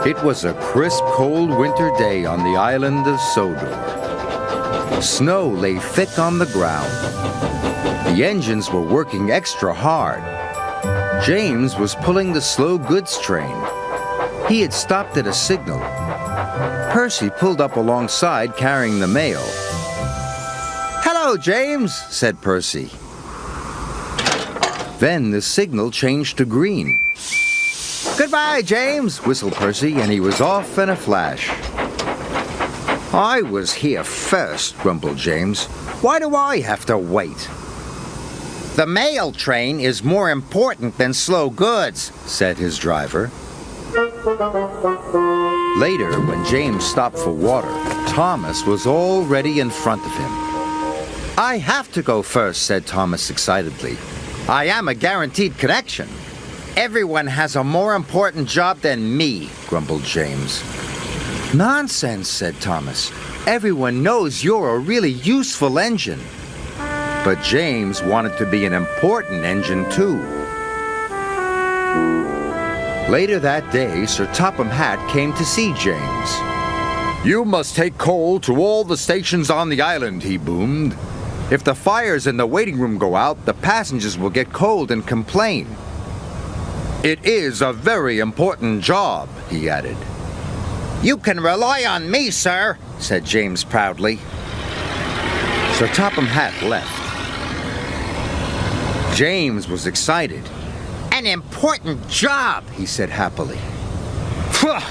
It was a crisp, cold winter day on the island of Sodor. Snow lay thick on the ground. The engines were working extra hard. James was pulling the slow goods train. He had stopped at a signal. Percy pulled up alongside carrying the mail. "Hello, James," said Percy. Then the signal changed to green. "Goodbye, James," whistled Percy, and he was off in a flash. "I was here first," grumbled James. "Why do I have to wait?" "The mail train is more important than slow goods," said his driver. Later, when James stopped for water, Thomas was already in front of him. "I have to go first," said Thomas excitedly. "I am a guaranteed connection." "Everyone has a more important job than me," grumbled James. "Nonsense," said Thomas. "Everyone knows you're a really useful engine." But James wanted to be an important engine, too. Later that day, Sir Topham Hatt came to see James. "You must take coal to all the stations on the island," he boomed. "If the fires in the waiting room go out, the passengers will get cold and complain." "It is a very important job," he added. "You can rely on me, sir," said James proudly. Sir Topham Hatt left. James was excited. "An important job," he said happily. "Phew,"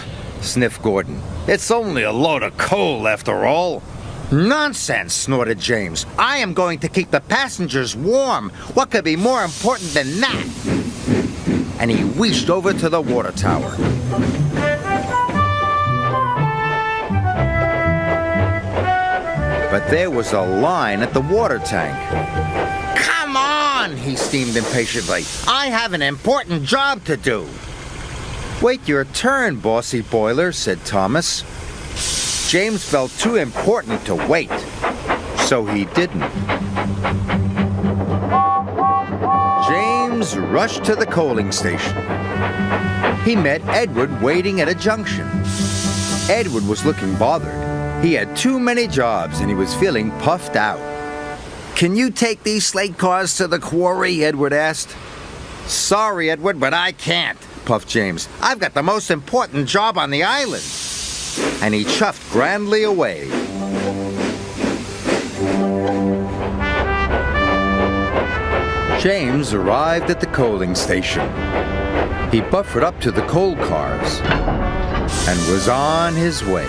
sniffed Gordon. "It's only a load of coal after all." "Nonsense," snorted James. "I am going to keep the passengers warm. What could be more important than that?" And he wheeled over to the water tower. But there was a line at the water tank. "Come on," he steamed impatiently. "I have an important job to do." "Wait your turn, bossy boiler," said Thomas. James felt too important to wait, so he didn't. James rushed to the coaling station. He met Edward waiting at a junction. Edward was looking bothered. He had too many jobs and he was feeling puffed out. "Can you take these slate cars to the quarry?" Edward asked. "Sorry, Edward, but I can't," puffed James. "I've got the most important job on the island." And he chuffed grandly away. James arrived at the coaling station. He buffered up to the coal cars and was on his way.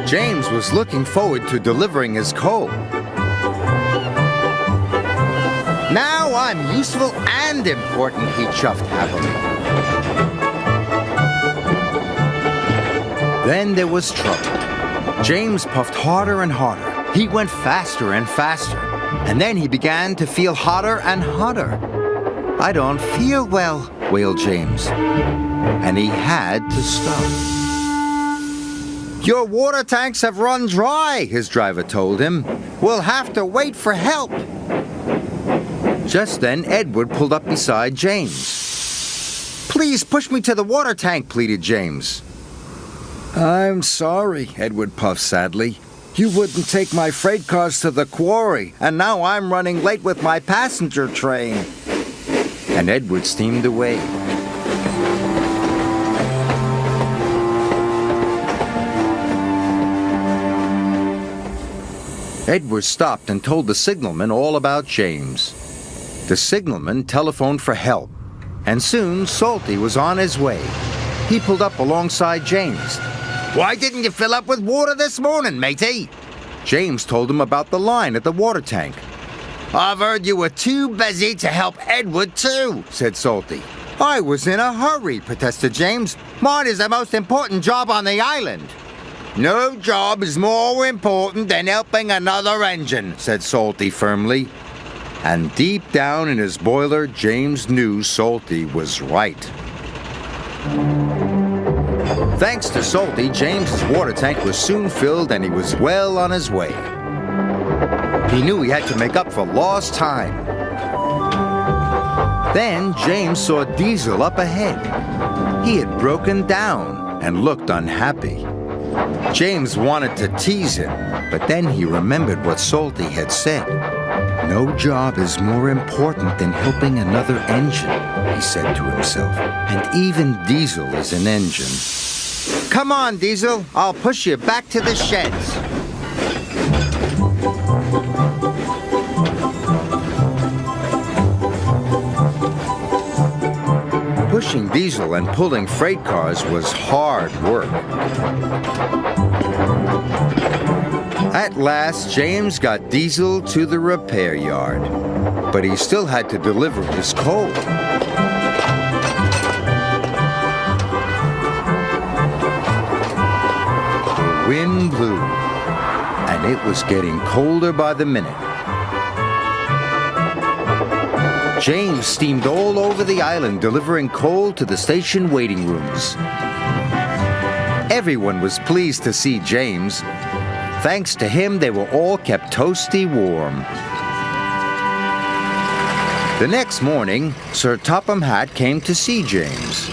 James was looking forward to delivering his coal. "Now I'm useful and important," he chuffed happily. Then there was trouble. James puffed harder and harder. He went faster and faster. And then he began to feel hotter and hotter. "I don't feel well," wailed James. And he had to stop. "Your water tanks have run dry," his driver told him. "We'll have to wait for help." Just then, Edward pulled up beside James. "Please push me to the water tank," pleaded James. "I'm sorry," Edward puffed sadly. "You wouldn't take my freight cars to the quarry, and now I'm running late with my passenger train." And Edward steamed away. Edward stopped and told the signalman all about James. The signalman telephoned for help, and soon Salty was on his way. He pulled up alongside James. "Why didn't you fill up with water this morning, matey?" James told him about the line at the water tank. "I've heard you were too busy to help Edward too," said Salty. "I was in a hurry," protested James. "Mine is the most important job on the island." "No job is more important than helping another engine," said Salty firmly. And deep down in his boiler, James knew Salty was right. Thanks to Salty, James's water tank was soon filled and he was well on his way. He knew he had to make up for lost time. Then James saw Diesel up ahead. He had broken down and looked unhappy. James wanted to tease him, but then he remembered what Salty had said. "No job is more important than helping another engine," he said to himself. "And even Diesel is an engine." "Come on, Diesel. I'll push you back to the sheds." Pushing Diesel and pulling freight cars was hard work. At last, James got Diesel to the repair yard, but he still had to deliver his coal. The wind blew, and it was getting colder by the minute. James steamed all over the island delivering coal to the station waiting rooms. Everyone was pleased to see James. Thanks to him, they were all kept toasty warm. The next morning, Sir Topham Hatt came to see James.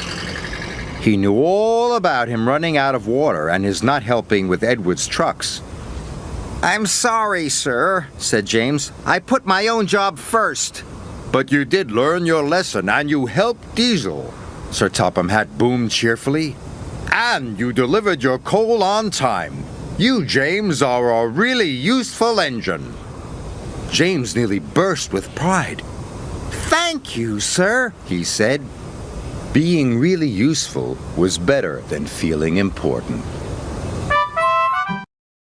He knew all about him running out of water and his not helping with Edward's trucks. "I'm sorry, sir," said James. "I put my own job first." "But you did learn your lesson and you helped Diesel," Sir Topham Hatt boomed cheerfully. "And you delivered your coal on time. You, James, are a really useful engine." James nearly burst with pride. "Thank you, sir," he said. Being really useful was better than feeling important.